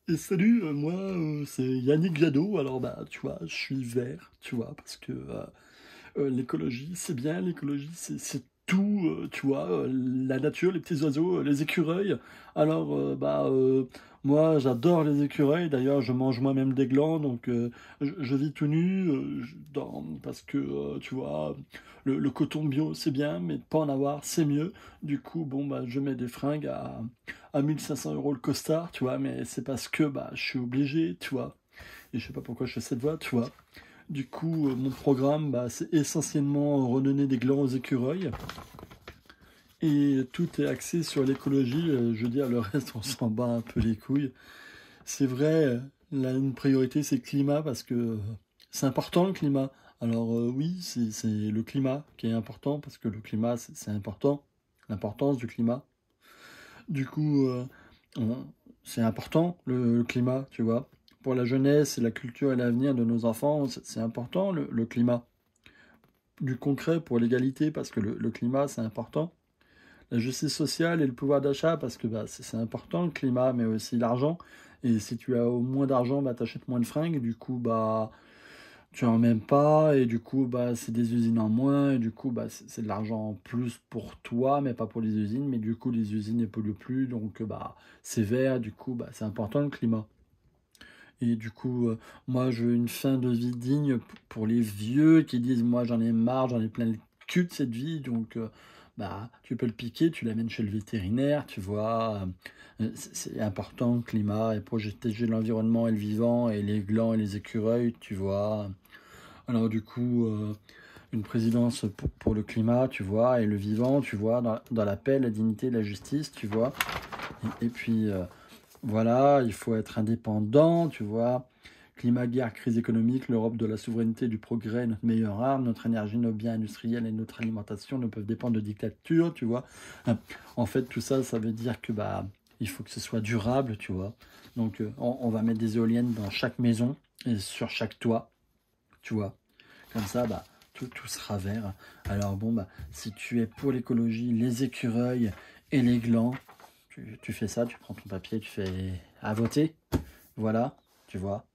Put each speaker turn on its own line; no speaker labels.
Et salut, moi c'est Yannick Jadot. Alors bah tu vois, je suis vert, tu vois, parce que l'écologie c'est bien, l'écologie c'est tout, tu vois, la nature, les petits oiseaux, les écureuils. Alors moi j'adore les écureuils. D'ailleurs je mange moi-même des glands, donc je vis tout nu parce que tu vois, le coton bio c'est bien, mais de pas en avoir c'est mieux. Du coup bon bah je mets des fringues à 1 500 € le costard, tu vois, mais c'est parce que bah, je suis obligé, tu vois. Et je sais pas pourquoi je fais cette voix, tu vois. Du coup, mon programme, bah, c'est essentiellement redonner des glands aux écureuils. Et tout est axé sur l'écologie. Je veux dire, le reste, on s'en bat un peu les couilles. C'est vrai, là, une priorité, c'est le climat parce que c'est important le climat. Alors oui, c'est le climat qui est important parce que le climat, c'est important. L'importance du climat. Du coup, on- c'est important le climat, tu vois. Pour la jeunesse, et la culture et l'avenir de nos enfants, c'est important le climat. Du concret pour l'égalité, parce que le climat, c'est important. La justice sociale et le pouvoir d'achat, parce que bah, c'est important le climat, mais aussi l'argent. Et si tu as au moins d'argent, bah, tu achètes moins de fringues. Du coup, bah, tu en même pas. Et du coup, bah, c'est des usines en moins. Et du coup, bah, c'est de l'argent en plus pour toi, mais pas pour les usines. Mais du coup, les usines ne polluent plus. Donc, bah, c'est vert. Du coup, bah, c'est important le climat. Et du coup, moi, je veux une fin de vie digne pour les vieux qui disent, moi, j'en ai marre, j'en ai plein le cul de cette vie. Donc, bah, tu peux le piquer, tu l'amènes chez le vétérinaire, tu vois. C'est important, le climat, et protéger l'environnement et le vivant, et les glands et les écureuils, tu vois. Alors, du coup, une présidence pour le climat, tu vois, et le vivant, tu vois, dans la paix, la dignité, la justice, tu vois. Et puis, voilà, il faut être indépendant, tu vois. Climat, guerre, crise économique, l'Europe de la souveraineté, du progrès, est notre meilleure arme, notre énergie, nos biens industriels et notre alimentation ne peuvent dépendre de dictature, tu vois. En fait, tout ça, ça veut dire que bah, il faut que ce soit durable, tu vois. Donc, on va mettre des éoliennes dans chaque maison et sur chaque toit, tu vois. Comme ça, bah, tout sera vert. Alors bon, bah, si tu es pour l'écologie, les écureuils et les glands, tu fais ça, tu prends ton papier, tu fais à voter, voilà, tu vois.